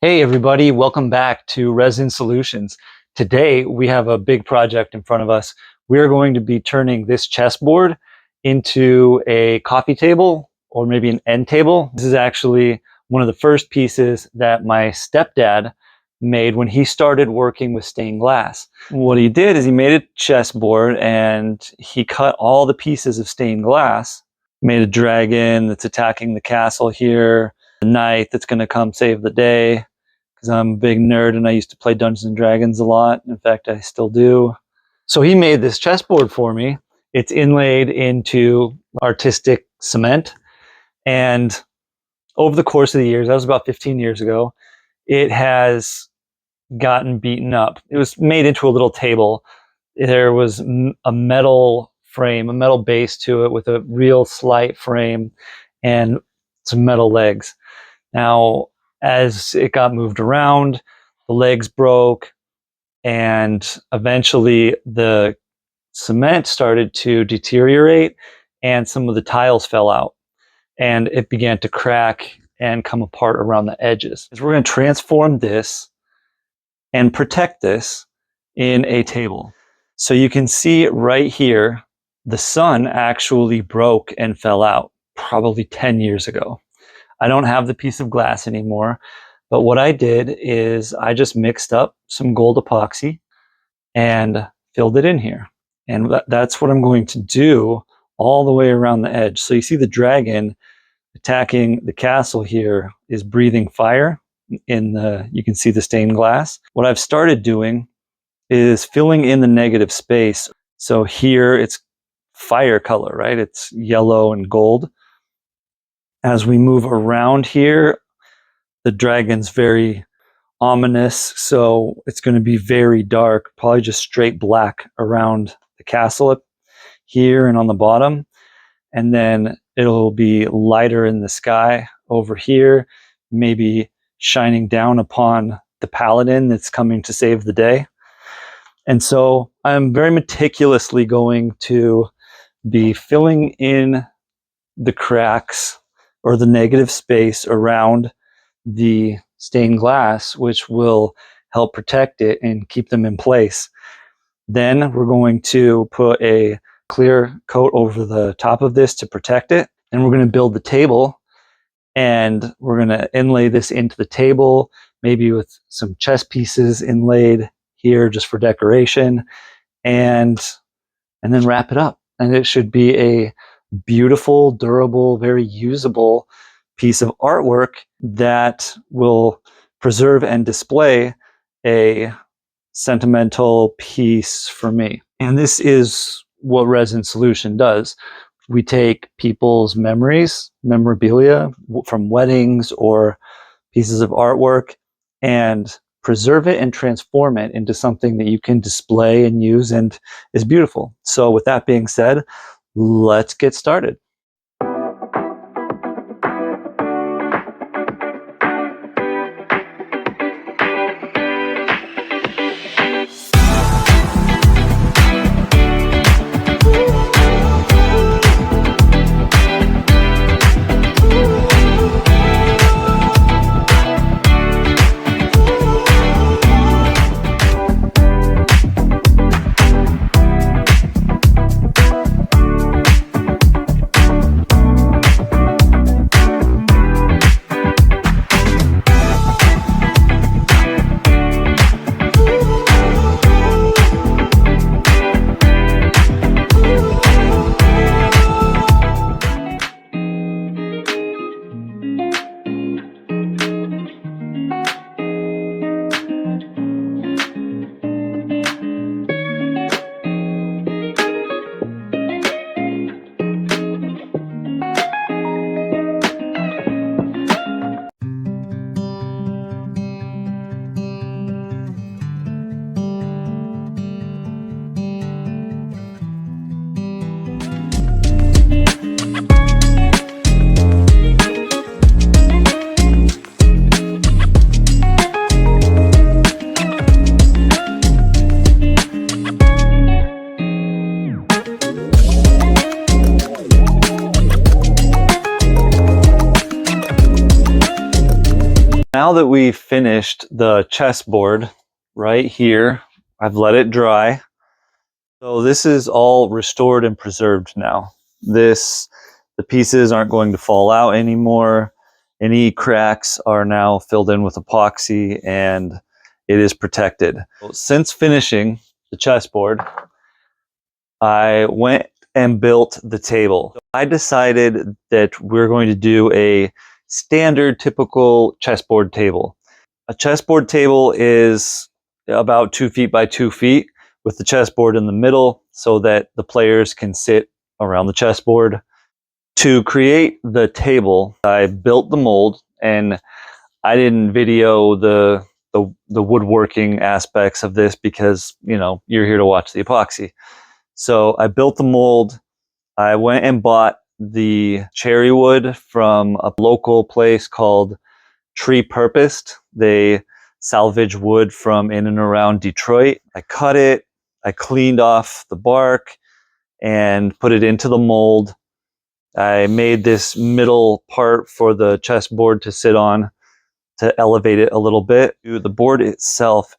Hey everybody, welcome back to Resin Solutions. Today we have a big project in front of us. We're going to be turning this chessboard into a coffee table or maybe an end table. This is actually one of the first pieces that my stepdad made when he started working with stained glass. What he did is he made a chessboard and he cut all the pieces of stained glass, made a dragon that's attacking the castle here, a knight that's going to come save the day, because I'm a big nerd and I used to play Dungeons and Dragons a lot. In fact, I still do. So he made this chessboard for me. It's inlaid into artistic cement. And over the course of the years, that was about 15 years ago, it has gotten beaten up. It was made into a little table. There was a metal frame, a metal base to it with a real slight frame and some metal legs. Now, as it got moved around, the legs broke, and eventually the cement started to deteriorate and some of the tiles fell out and it began to crack and come apart around the edges. So we're going to transform this and protect this in a table. So you can see right here, the sun actually broke and fell out probably 10 years ago. I don't have the piece of glass anymore, but what I did is I just mixed up some gold epoxy and filled it in here. And that's what I'm going to do all the way around the edge. So you see the dragon attacking the castle here is breathing fire. You can see the stained glass. What I've started doing is filling in the negative space. So here it's fire color, right? It's yellow and gold. As we move around here, the dragon's very ominous, so it's going to be very dark, probably just straight black around the castle up here and on the bottom. And then it'll be lighter in the sky over here, maybe shining down upon the paladin that's coming to save the day. And so I'm very meticulously going to be filling in the cracks or the negative space around the stained glass, which will help protect it and keep them in place. Then we're going to put a clear coat over the top of this to protect it. And we're going to build the table and we're going to inlay this into the table, maybe with some chess pieces inlaid here just for decoration, and then wrap it up. And it should be a beautiful, durable, very usable piece of artwork that will preserve and display a sentimental piece for me. And this is what Resin Solution does. We take people's memories, memorabilia from weddings or pieces of artwork, and preserve it and transform it into something that you can display and use and is beautiful. So with that being said, let's get started. Now that we've finished the chessboard right here, I've let it dry. So this is all restored and preserved now. The pieces aren't going to fall out anymore. Any cracks are now filled in with epoxy and it is protected. Since finishing the chessboard, I went and built the table. I decided that we're going to do a standard typical chessboard table. A chessboard table is about 2 feet by 2 feet with the chessboard in the middle so that the players can sit around the chessboard. To create the table, I built the mold, and I didn't video the woodworking aspects of this because, you know, you're here to watch the epoxy. So I built the mold. I went and bought the cherry wood from a local place called Tree Purposed. They salvage wood from in and around Detroit. I cut it, I cleaned off the bark and put it into the mold. I made this middle part for the chessboard to sit on to elevate it a little bit. The board itself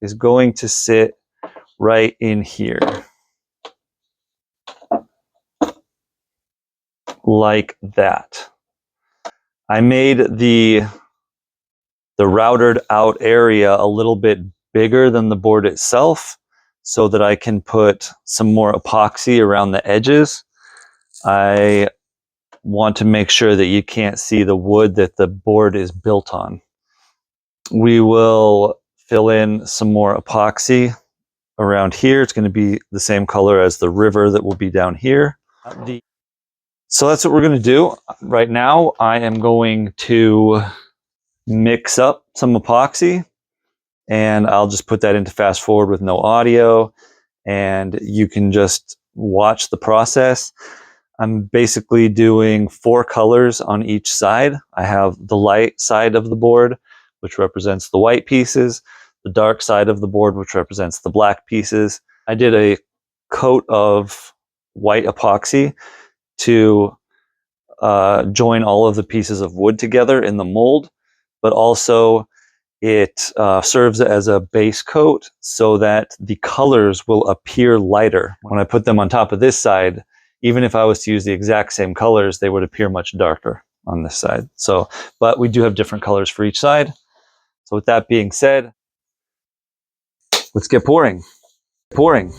is going to sit right in here, like that. I made the routered out area a little bit bigger than the board itself so that I can put some more epoxy around the edges. I want to make sure that you can't see the wood that the board is built on. We will fill in some more epoxy around here. It's going to be the same color as the river that will be down here. So that's what we're going to do. Right now, I am going to mix up some epoxy, and I'll just put that into fast forward with no audio, and you can just watch the process. I'm basically doing 4 colors on each side. I have the light side of the board, which represents the white pieces, the dark side of the board, which represents the black pieces. I did a coat of white epoxy to join all of the pieces of wood together in the mold, but also it serves as a base coat so that the colors will appear lighter. When I put them on top of this side, even if I was to use the exact same colors, they would appear much darker on this side. So, but we do have different colors for each side. So with that being said, let's get pouring. Pouring.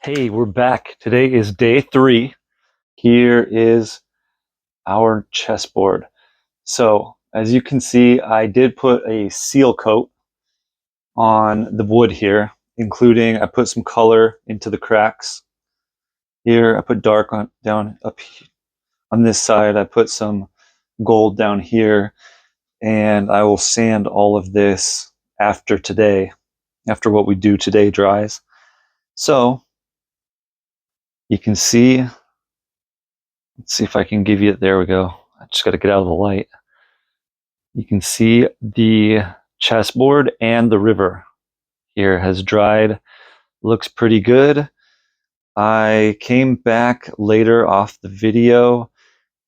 Hey, we're back. Today is day 3. Here is our chessboard. So, as you can see, I did put a seal coat on the wood here, including I put some color into the cracks. Here, I put dark on down up on this side. I put some gold down here, and I will sand all of this after today, after what we do today dries. So, you can see Let's see if I can give you, there we go. I just got to get out of the light. You can see the chessboard and the river here has dried. Looks pretty good. I came back later off the video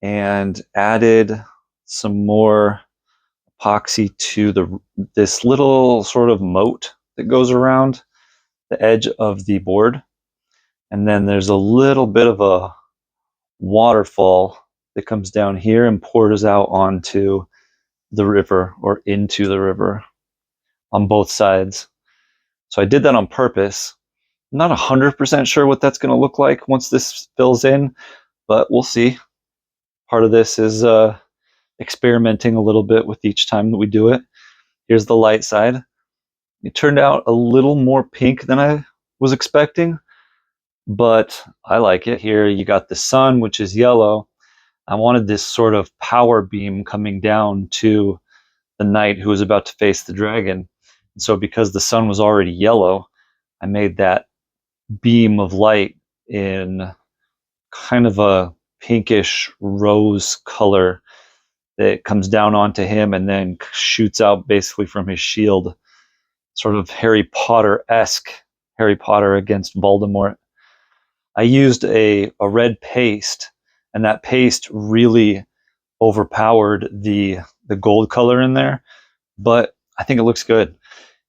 and added some more epoxy to this little sort of moat that goes around the edge of the board. And then there's a little bit of a waterfall that comes down here and pours out onto the river or into the river on both sides. So I did that on purpose. I'm not 100% sure what that's going to look like once this fills in, but we'll see. Part of this is experimenting a little bit with each time that we do it. Here's the light side. It turned out a little more pink than I was expecting, but I like it. Here you got the sun, which is yellow. I wanted this sort of power beam coming down to the knight who was about to face the dragon. And so because the sun was already yellow, I made that beam of light in kind of a pinkish rose color that comes down onto him and then shoots out basically from his shield. Sort of Harry Potter-esque, Harry Potter against Voldemort. I used a red paste, and that paste really overpowered the gold color in there, but I think it looks good.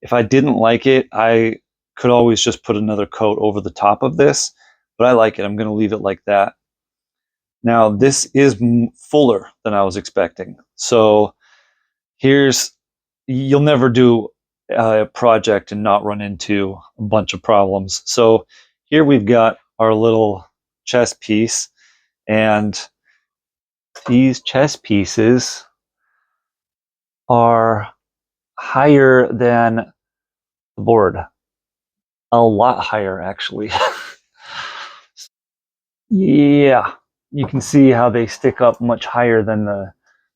If I didn't like it, I could always just put another coat over the top of this, but I like it. I'm going to leave it like that. Now, this is fuller than I was expecting. So you'll never do a project and not run into a bunch of problems. So here we've got our little chess piece, and these chess pieces are higher than the board. A lot higher, actually. Yeah, you can see how they stick up much higher than the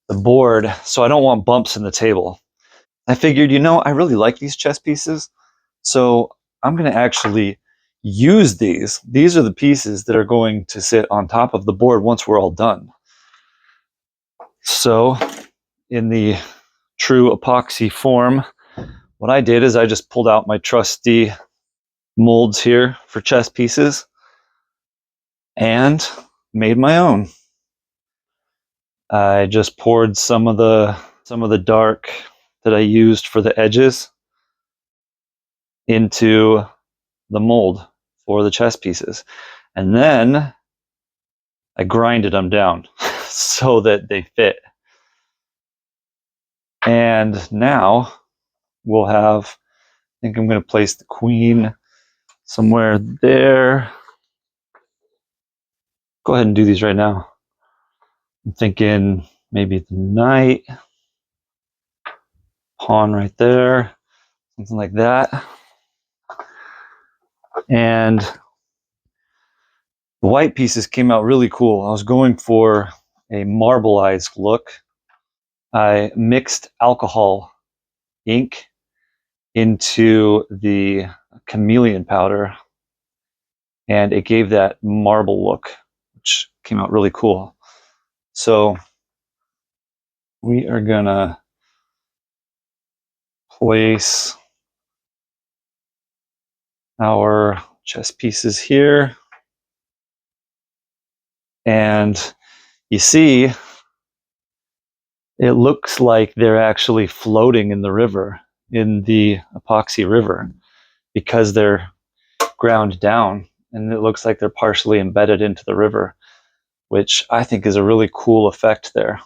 board, so I don't want bumps in the table. I figured, I really like these chess pieces, so I'm going to actually use these. These are the pieces that are going to sit on top of the board once we're all done. So in the true epoxy form, what I did is I just pulled out my trusty molds here for chess pieces and made my own. I just poured some of the dark that I used for the edges into the mold for the chess pieces. And then I grinded them down so that they fit. And now we'll have, I think I'm going to place the queen somewhere there. Go ahead and do these right now. I'm thinking maybe the knight, pawn right there, something like that. And the white pieces came out really cool. I was going for a marbleized look. I mixed alcohol ink into the chameleon powder, and it gave that marble look, which came out really cool. So we are gonna place our chess pieces here, and you see it looks like they're actually floating in the river, in the epoxy river, because they're ground down, and it looks like they're partially embedded into the river, which I think is a really cool effect there.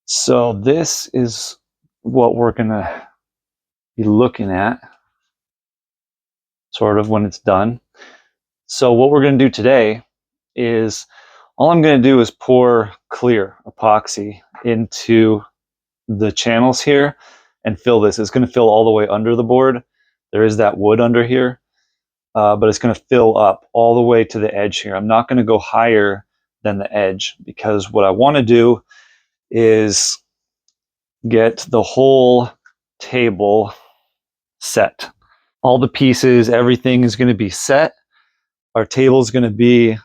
So this is what we're gonna be looking at sort of when it's done. So what we're gonna do today is, all I'm gonna do is pour clear epoxy into the channels here and fill this. It's gonna fill all the way under the board. There is that wood under here, but it's gonna fill up all the way to the edge here. I'm not gonna go higher than the edge, because what I wanna do is get the whole table set. All the pieces, everything is going to be set. Our table is going to be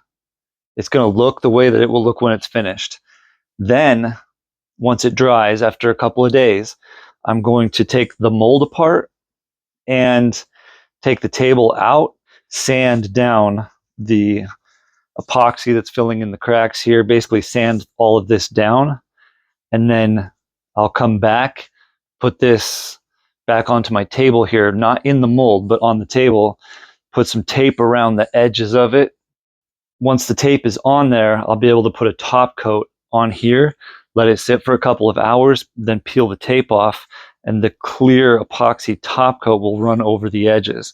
It's going to look the way that it will look when it's finished. Then, once it dries after a couple of days, I'm going to take the mold apart and take the table out, sand down the epoxy that's filling in the cracks here, basically sand all of this down, and then I'll come back, put this back onto my table here, not in the mold, but on the table, put some tape around the edges of it. Once the tape is on there, I'll be able to put a top coat on here, let it sit for a couple of hours, then peel the tape off, and the clear epoxy top coat will run over the edges.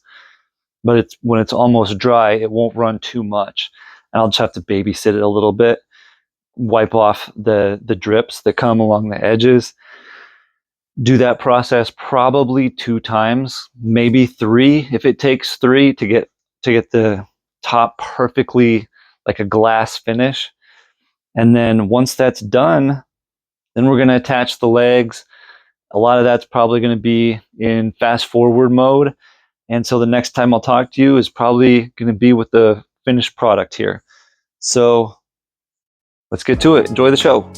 But when it's almost dry, it won't run too much. And I'll just have to babysit it a little bit, wipe off the drips that come along the edges. Do that process probably 2 times, maybe 3 if it takes 3 to get the top perfectly like a glass finish. And then once that's done, then we're going to attach the legs. A lot of that's probably going to be in fast forward mode. And so the next time I'll talk to you is probably going to be with the finished product here. So let's get to it. Enjoy the show.